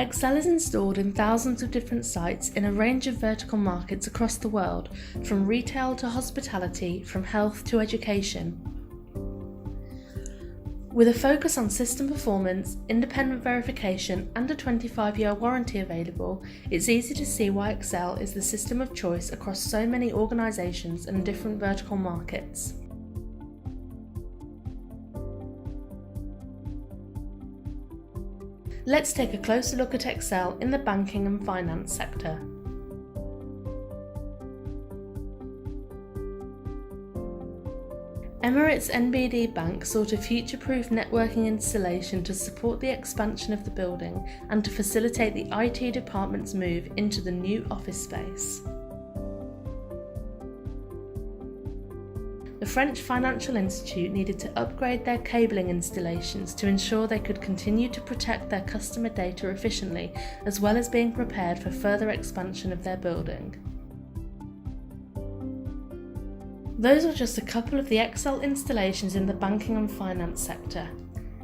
Excel is installed in thousands of different sites in a range of vertical markets across the world, from retail to hospitality, from health to education. With a focus on system performance, independent verification, and a 25-year warranty available, it's easy to see why Excel is the system of choice across so many organisations and different vertical markets. Let's take a closer look at Excel in the banking and finance sector. Emirates NBD Bank sought a future-proof networking installation to support the expansion of the building and to facilitate the IT department's move into the new office space. The French Financial Institute needed to upgrade their cabling installations to ensure they could continue to protect their customer data efficiently, as well as being prepared for further expansion of their building. Those are just a couple of the Excel installations in the banking and finance sector.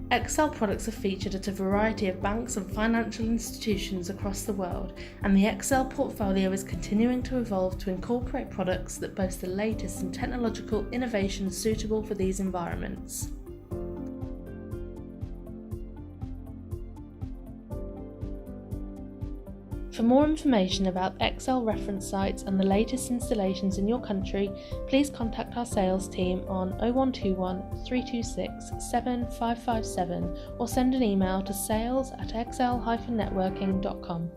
Excel products are featured at a variety of banks and financial institutions across the world, and the Excel portfolio is continuing to evolve to incorporate products that boast the latest in technological innovations suitable for these environments. For more information about Excel reference sites and the latest installations in your country, please contact our sales team on 0121 326 7557 or send an email to sales@excel-networking.com.